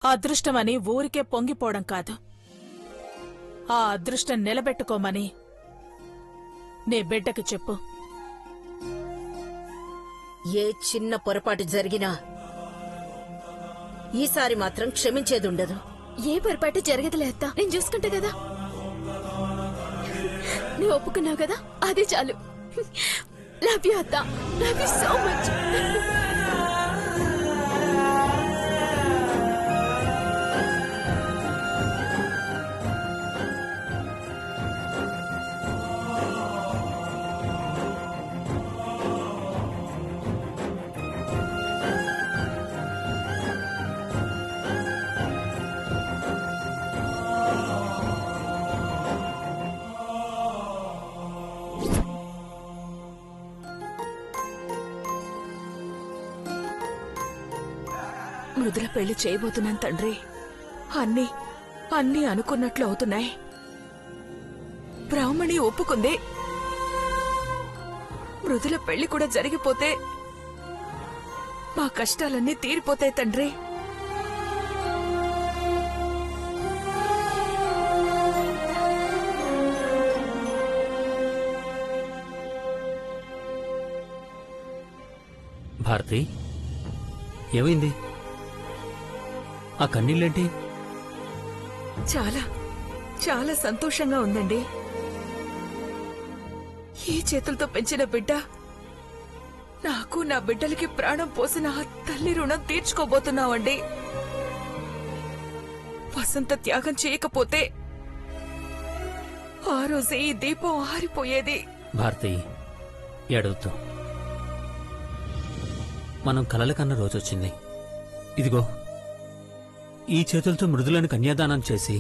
అదృష్టమని ఊరికే పొంగిపోవడం కాదు, ఆ అదృష్టం నిలబెట్టుకోమని నీ బిడ్డకి చెప్పు. ఏ చిన్న పొరపాటు జరిగినా ఈసారి మాత్రం క్షమించేదుండదు. ఏ పొరపాటు జరగదులే అత్త, నేను చూసుకుంటా కదా. నువ్వు ఒప్పుకున్నావు కదా, అదే చాలు. లవ్ యూ అత్త, love you so much. Mridula పెళ్లి చేయబోతున్నాను తండ్రి. అన్నీ అనుకున్నట్లు అవుతున్నాయి. బ్రాహ్మణి ఒప్పుకుంది. మృదుల పెళ్లి కూడా జరిగిపోతే మా కష్టాలన్నీ తీరిపోతాయి తండ్రి. భారతి, ఏమైంది? ఆ కన్నీళ్ళేంటి? చాలా చాలా సంతోషంగా ఉందండి. ఈ చేతులతో పెంచిన బిడ్డ నాకు, నా బిడ్డలకి ప్రాణం పోసిన ఆ తల్లి రుణం తీర్చుకోబోతున్నావండి. వసంత త్యాగం చేయకపోతే ఆ రోజే ఈ దీపం ఆరిపోయేది. భారతి, ఏడవద్దు. మనం కలల కన్న రోజొచ్చింది. ఇదిగో, ఈ చేతులతో మృదులను కన్యాదానం చేసి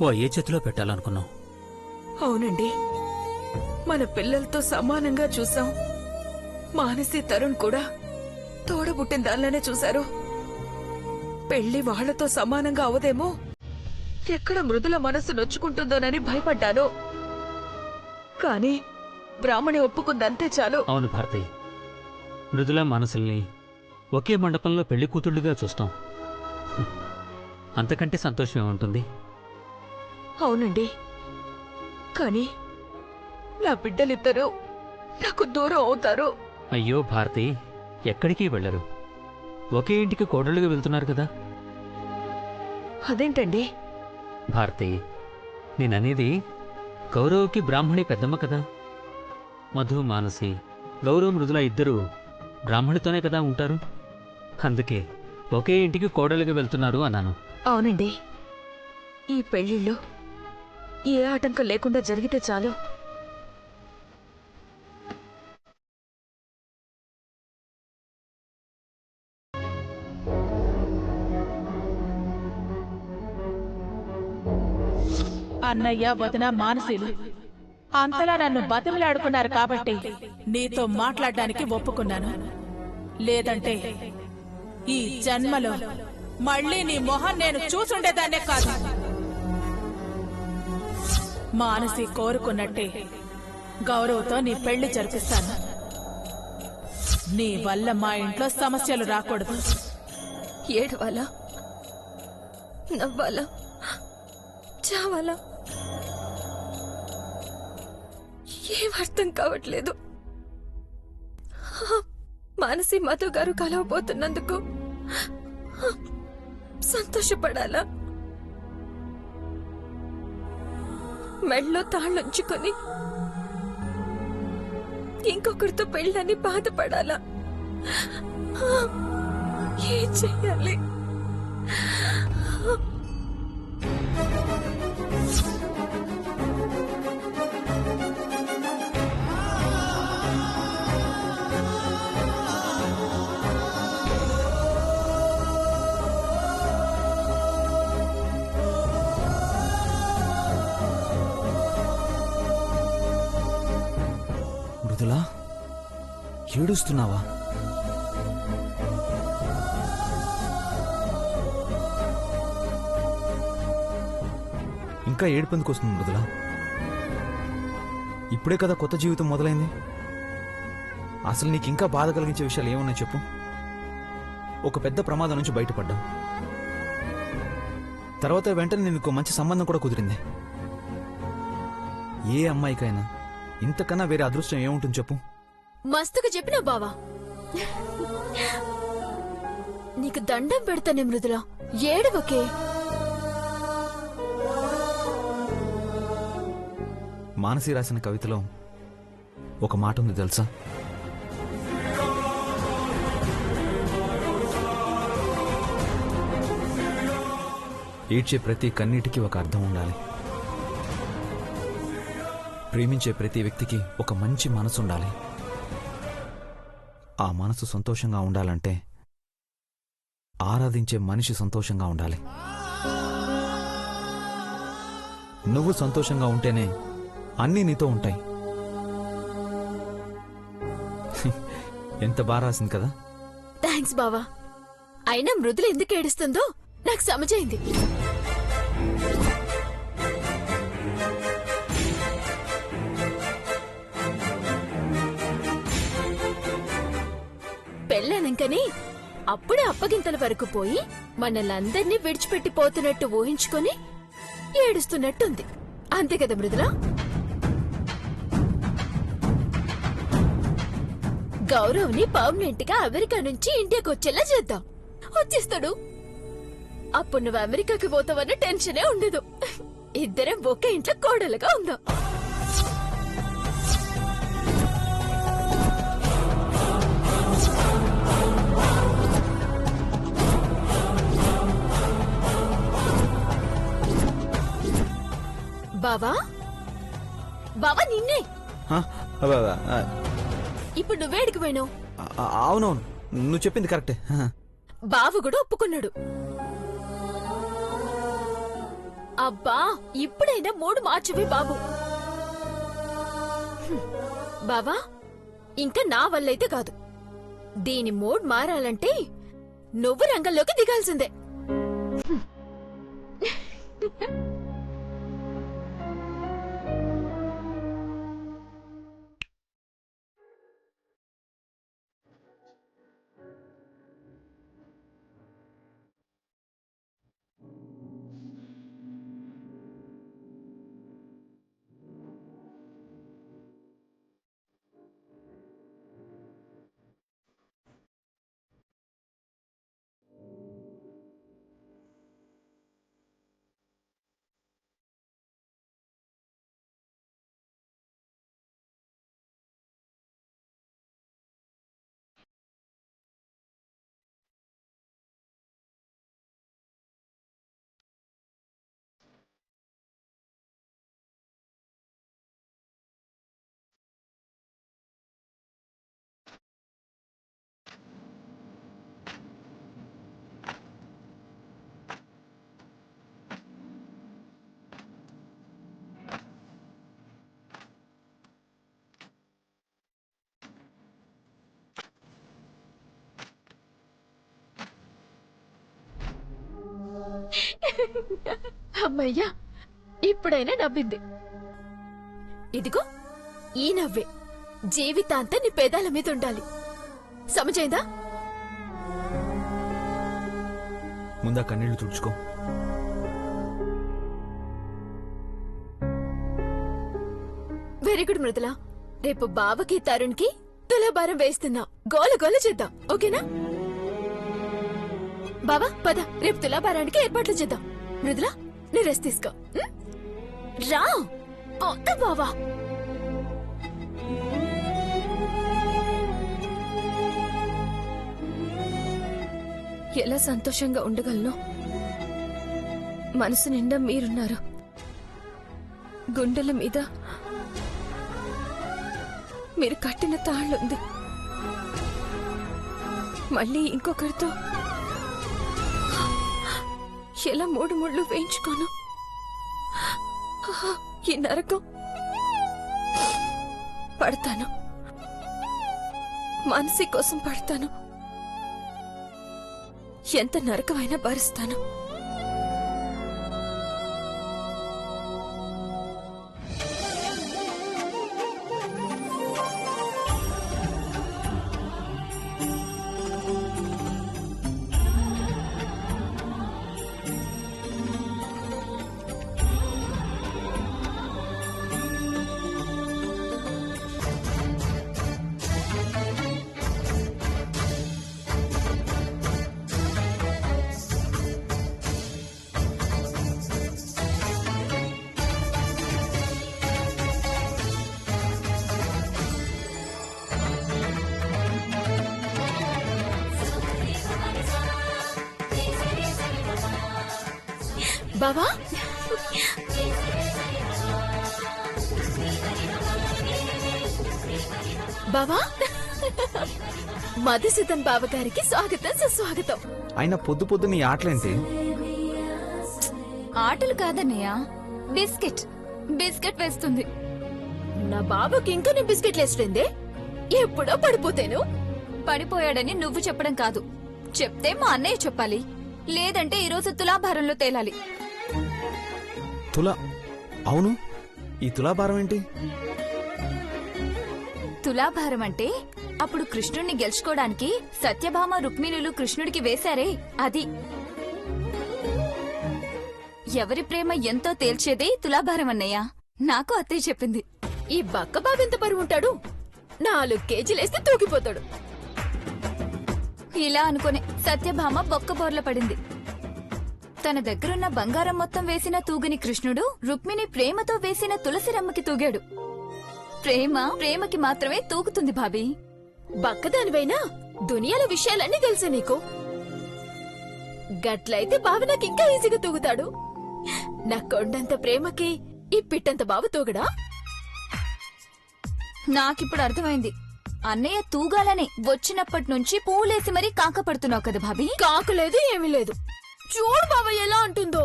ఓ ఏ చేతిలో పెట్టాలనుకున్నాం. అవునండి, మన పిల్లలతో సమానంగా చూసాం. మానసి, తరుణ్ కూడా తోడబుట్టిన దానిలోనే చూశారు. పెళ్లి వాళ్లతో సమానంగా అవదేమో, ఎక్కడ మృదుల మనసు నొచ్చుకుంటుందోనని భయపడ్డాను. కాని బ్రాహ్మణి ఒప్పుకుందంతే చాలు. అవును భారతి, మృదుల మనసుల్ని ఒకే మండపంలో పెళ్లి కూతుళ్ళుగా చూస్తాం. అంతకంటే సంతోషం ఏముంటుంది? అవునండి, కాని నా బిడ్డలిద్దరూ నాకు దూరం అవుతారు. అయ్యో భారతి, ఎక్కడికి వెళ్లరు. ఒకే ఇంటికి కోడళ్ళుగా వెళ్తున్నారు కదా. అదేంటండి? భారతి, నేననేది గౌరవ్కి బ్రాహ్మణి పెద్దమ్మ కదా. మధు, మానసి, గౌరవ్, మృదుల ఇద్దరూ బ్రాహ్మణితోనే కదా ఉంటారు. అందుకే ఒకే ఇంటికి కోడలుగా వెళ్తున్నారు అన్నాను. అవునండి, ఈ పెళ్లిళ్ళు ఏ ఆటంకం లేకుండా జరిగితే చాలు. అన్నయ్య, వదిన, మానసీలు అంతలా నన్ను బతిమలాడుకున్నారు కాబట్టి నీతో మాట్లాడడానికి ఒప్పుకున్నాను. లేదంటే ఈ జన్మలో మళ్ళీ నీ మొహం నేను చూసుండేదాన్నే కాదు. మానసి కోరుకున్నట్టే గౌరవ్తో నీ పెళ్లి జరిపిస్తాను. నీ వల్ల మా ఇంట్లో సమస్యలు రాకూడదు. ఏడవాలా, నవ్వాలా, చావాలా, ఏం అర్థం కావట్లేదు. మానసి, మధు గారు కలవబోతున్నందుకు సంతోషపడాలా, మెళ్ళలో తాళ్ళుంచుకొని ఇంకొకరితో పెళ్ళని బాధపడాలా? ఏం చెయ్యాలి? మృదులా, ఏడుస్తున్నావా? ఇంకా ఏడుపెందుకు వస్తుంది మృదులా? ఇప్పుడే కదా కొత్త జీవితం మొదలైంది. అసలు నీకు ఇంకా బాధ కలిగించే విషయాలు ఏమున్నాయి చెప్పు. ఒక పెద్ద ప్రమాదం నుంచి బయటపడ్డావు. తర్వాత వెంటనే నీకు మంచి సంబంధం కూడా కుదిరింది. ఏ అమ్మాయికైనా ఇంతకన్నా వేరే అదృష్టం ఏముంటుంది చెప్పు? మస్తుగా చెప్పినా బావా. నీకు దండం పెడతానే మృదుల, ఏడవకే. మానసి రాసిన కవితలో ఒక మాట ఉంది తెలుసా? ఏడ్చే ప్రతి కన్నీటికి ఒక అర్థం ఉండాలి. ప్రేమించే ప్రతి వ్యక్తికి ఒక మంచి మనసు ఉండాలి. ఆ మనసు సంతోషంగా ఉండాలంటే ఆరాధించే మనిషి సంతోషంగా ఉండాలి. నువ్వు సంతోషంగా ఉంటేనే అన్నీ నీతో ఉంటాయి. ఎంత బాగా రాసింది కదా. థ్యాంక్స్ బావా. అయినా మృదుల ఎందుకు ఏడుస్తుందో నాకు సమజైంది. పెళ్ళానంకని అప్పుడే అప్పగింతల వరకు పోయి మనల్ందర్నీ విడిచిపెట్టిపోతున్నట్టు ఊహించుకొని ఏడుస్తున్నట్టుంది. అంతే కదా మృదుల? గౌరవ్ని పర్మనెంట్ గా అమెరికా నుంచి ఇండియాకి వచ్చేలా చేద్దాం. వచ్చేస్తాడు. అప్పుడు నువ్వు అమెరికాకి పోతావన్న టెన్షనే ఉండదు. ఇద్దరం ఒకే ఇంట్లో కోడలుగా ఉందాం. బావా, బావా నిన్నే. ఇప్పుడు నువ్వేడికి పోయినావు? అవునవును, నువ్వు చెప్పింది కరెక్టే. బావ కూడా ఒప్పుకున్నాడు. అబ్బా, ఇప్పుడైనా మూడు మార్చవే బాబు. బావా, ఇంకా నా వల్లైతే కాదు. దీని మూడ్ మారాలంటే నువ్వు రంగంలోకి దిగాల్సిందే. అమ్మయ్యా, ఇప్పుడైనా నవ్వింది. ఇదిగో ఈ నవ్వే జీవితాంతా నీ పేదాల మీద ఉండాలి. సమజైందా? ముందా కన్నీళ్లు తుడుచుకో. Very good Mrudula. రేపు బావకి తరుణ్కి తులాభారం వేస్తున్నాం. గోల గోల చేద్దాం, ఓకేనా? బావా పద, రేపు తులాభారానికి ఏర్పాట్లు చేద్దాం. మృదుల, నువ్వు రెస్ట్ తీసుకో. రా పోత బావా. ఎలా సంతోషంగా ఉండగలను? మనసు నిండా మీరున్నారు. గుండెల మీద మీరు కట్టిన తాళ్ళుంది. మళ్ళీ ఇంకొకరితో ఎలా మూడు ముళ్ళు వేయించుకోను? ఈ నరకం పడతాను. మానసి కోసం పడతాను. ఎంత నరకమైనా భరిస్తాను. బావా బావా మధుసూదన్ బావ గారికి స్వాగతం సుస్వాగతం. అయినా పొద్దు పొద్దు నీ ఆటలేంటి? ఆటలు కాదన్నయ్య, బిస్కెట్ బిస్కెట్ వేస్తుంది. నా బాబుకి ఇంకా నేను బిస్కెట్ వేస్తుందే, ఎప్పుడో పడిపోతేను. పడిపోయాడని నువ్వు చెప్పడం కాదు, చెప్తే మా అన్నయ్య చెప్పాలి, లేదంటే ఈరోజు తులాభారంలో తేలాలి. అవును, ఈ తులాభారం ఏంటి? తులాభారం అంటే అప్పుడు కృష్ణుణ్ణి గెలుచుకోవడానికి సత్యభామ రుక్మిణులు కృష్ణుడికి వేశారే అది. ఎవరి ప్రేమ ఎంతో తేల్చేదే తులాభారం అన్నయ్య. నాకు అత్తయ్య చెప్పింది. ఈ బక్క బాబెంత బరువు ఉంటాడు? 4 కేజీలేస్తే తూగిపోతాడు. ఇలా అనుకునే సత్యభామ బొక్క బోర్ల పడింది. తన దగ్గరున్న బంగారం మొత్తం వేసిన తూగని కృష్ణుడు రుక్మిణి ప్రేమతో వేసిన తులసిరమ్మకి తూగాడు. ప్రేమకి మాత్రమే తూగుతుంది భాబీ. బక్కదానివైనా దునియాల విషయాలన్నీ తెలుసా నీకు? గట్లయితే బావ నాకు ఇంకా ఈజీగా తూగుతాడు. నా కొండంత ప్రేమకి ఈ పిట్టంత బావ తూగడా? నాకిప్పుడు అర్థమైంది. అన్నయ్య తూగాలని వచ్చినప్పటి నుంచి పూలేసి మరీ కాకపడుతున్నావు కదా భాబీ. కాకలేదు ఏమీ లేదు. చూడు బావ ఎలా అంటుందో.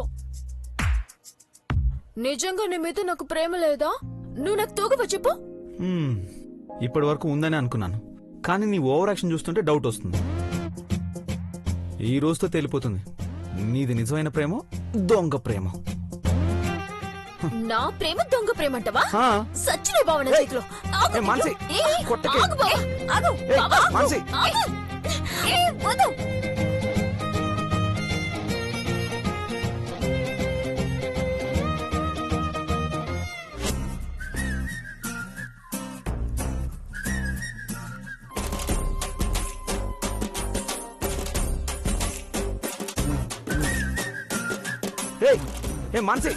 నిజంగా నీ మీద నాకు ప్రేమ లేదా? నువ్వు నాకు తూగవా చెప్పు. ఇప్పటి వరకు ఉందని అనుకున్నాను, కానీ నీ ఓవర్ యాక్షన్ చూస్తుంటే డౌట్ వస్తుంది. ఈ రోజుతో తేలిపోతుంది నీది నిజమైన ప్రేమ దొంగ ప్రేమ. నా ప్రేమ దొంగ ప్రేమ అంటవా? ఆ. సచ్చిన బావ నా చేతిలో. ఆగు. మానసి, ఏయ్, కొట్టకే. ఆగు బావ. ఆగు. ఏయ్, బావ, ఆగు. మానసి. ఆగు. ఏయ్, వద్దు. మానసి,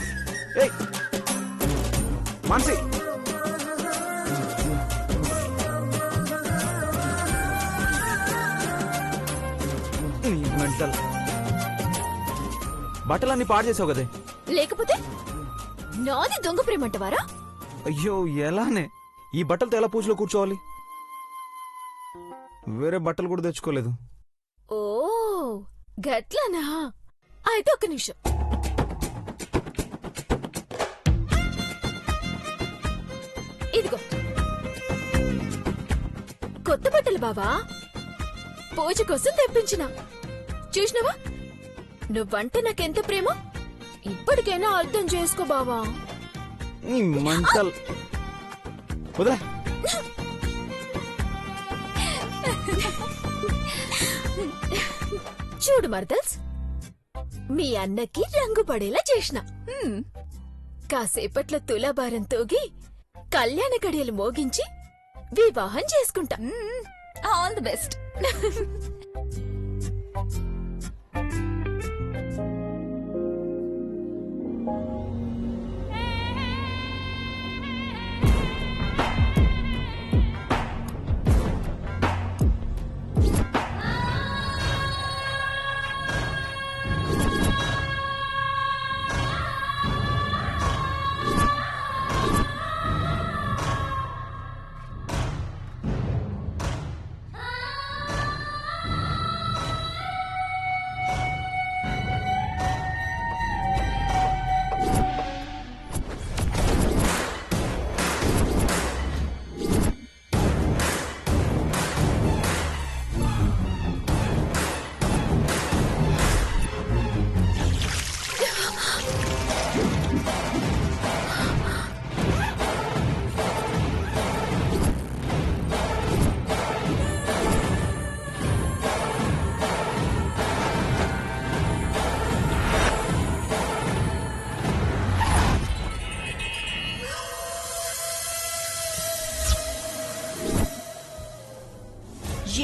మానసి, మెంటల్. బట్టలన్నీ పాడు చేసావు కదే. లేకపోతే నాది దొంగ ప్రేమ అంటవారా? అయ్యో ఎలానే ఈ బట్టలతో ఎలా పూజలో కూర్చోవాలి? వేరే బట్టలు కూడా తెచ్చుకోలేదు. ఓ గట్లనా? అయితే ఒక్క నిమిషం. ఇదిగో కొత్త బట్టలు బావా, పూజ కోసం తెప్పించిన. చూసినవా నువ్వంటే నాకెంత ప్రేమ? ఇప్పటికైనా అర్థం చేసుకో బావా. నీ మెంటల్. వదలా. చూడు మర్దల్స్, మీ అన్నకి రంగు పడేలా చేసిన. కాసేపట్లో తులాభారం తోగి కళ్యాణ గడియలు మోగించి వివాహం చేసుకుంటా. All the best.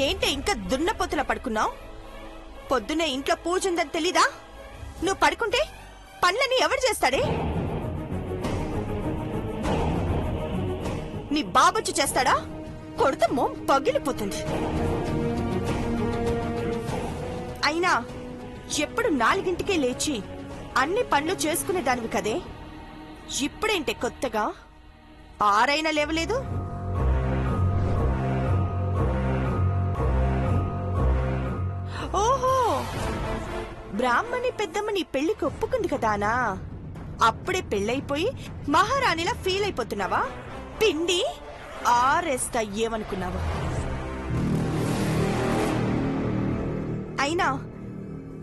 ఏంటే ఇంకా దున్నపోతులా పడుకున్నావు? పొద్దున్నే ఇంట్లో పూజ ఉందని తెలీదా? నువ్వు పడుకుంటే పనులన్నీ ఎవరు చేస్తాడే? నీ బాబొచ్చి చేస్తాడా? కొడితే మోం పగిలిపోతుంది. అయినా ఎప్పుడు 4ంటికే లేచి అన్ని పనులు చేసుకునే దానివి కదే, ఇప్పుడేంటే కొత్తగా ఆరైనా లేవలేదు? ఓహో, బ్రాహ్మణి పెద్దమ్మ నీ పెళ్లికి ఒప్పుకుంది కదానా? అప్పుడే పెళ్ళైపోయి మహారాణిలా ఫీల్ అయిపోతున్నావా? పిండి ఆరేస్తా ఏమనుకున్నావా? అయినా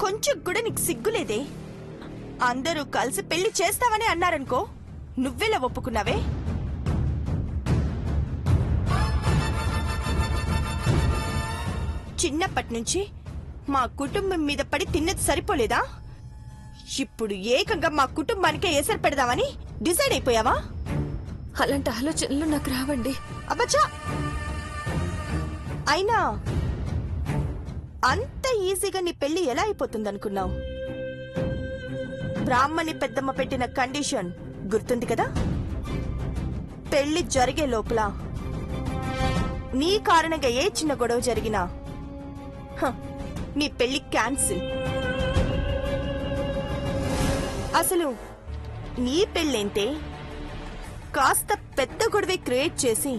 కొంచెం కూడా నీకు సిగ్గులేదే? అందరూ కలిసి పెళ్లి చేస్తావని అన్నారనుకో, నువ్వెలా ఒప్పుకున్నావే? చిన్నప్పటి నుంచి మా కుటుంబం మీద పడి తిన్నది సరిపోలేదా? ఇప్పుడు ఏకంగా మా కుటుంబానికే ఎసరు పెడదామని డిసైడ్ అయిపోయావా? అలాంటి ఆలోచనలు నాకు రావండి. అబ్బచ్చా! అయినా అంత ఈజీగా నీ పెళ్లి ఎలా అయిపోతుందనుకున్నావు? బ్రాహ్మణి పెద్దమ్మ పెట్టిన కండిషన్ గుర్తుంది కదా? పెళ్లి జరిగే లోపల నీ కారణంగా ఏ చిన్న గొడవ జరిగినా నీ పెళ్లి క్యాన్సిల్. అసలు నీ పెళ్ళేంటే కాస్త పెద్ద గొడవే క్రియేట్ చేసి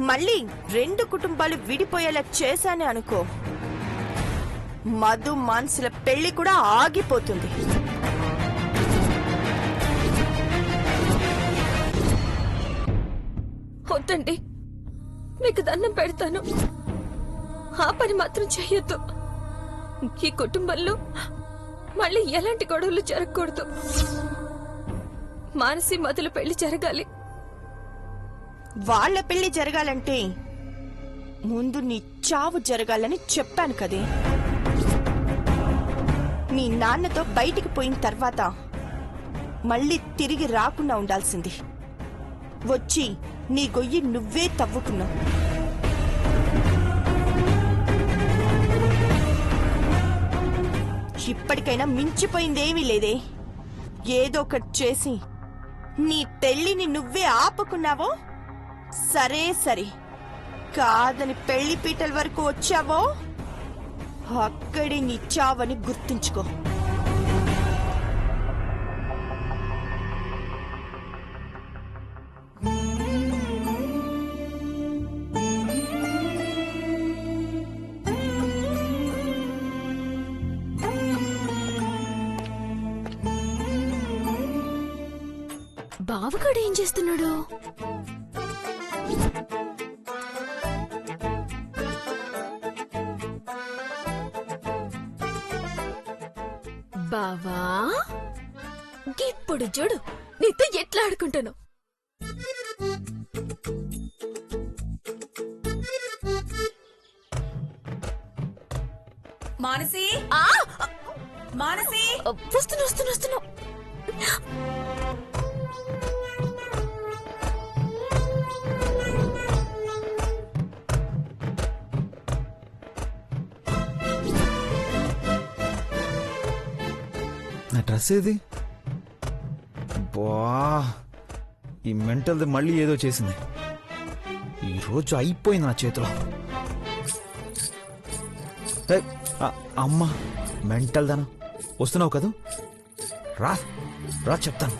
మళ్ళీ 2 కుటుంబాలు విడిపోయేలా చేశానే అనుకో, మధు మాన్సుల పెళ్లి కూడా ఆగిపోతుంది. వద్దండి, మీకు దండం పెడతాను. ఆ పని మాత్రం చెయ్యొద్దు. ఈ కుటుంబంలో మళ్ళీ ఎలాంటి గొడవలు జరగకూడదు. మానసి మధుల పెళ్లి జరగాలి. వాళ్ళ పెళ్లి జరగాలంటే ముందు నీ చావు జరగాలని చెప్పాను కదే. మీ నాన్నతో బయటికి పోయిన తర్వాత మళ్ళీ తిరిగి రాకుండా ఉండాల్సింది. వచ్చి నీ గొయ్యి నువ్వే తవ్వుకున్నావు. ఇప్పటికైనా మించిపోయిందేమీ లేదే. ఏదో ఒకటి చేసి నీ పెళ్లిని నువ్వే ఆపుకున్నావో సరే సరే, కాదని పెళ్లి పీటల వరకు వచ్చావో అక్కడే నీ చావని గుర్తుంచుకో. బావగాడు ఏం చేస్తున్నాడు? బావా, ఇప్పుడు చూడు నీతో ఎట్లా ఆడుకుంటాను. మానసి, ఆ! మానసి, వస్తున్నా వస్తున్నా వస్తున్నా. నా డ్రెస్ ఏది? బా, ఈ మెంటల్ది మళ్ళీ ఏదో చేసింది. ఈ రోజు అయిపోయింది నా చేతిలో. ఏయ్, అమ్మా మెంటల్ దానా, వస్తున్నావు కదూ? రా రా చెప్తాను.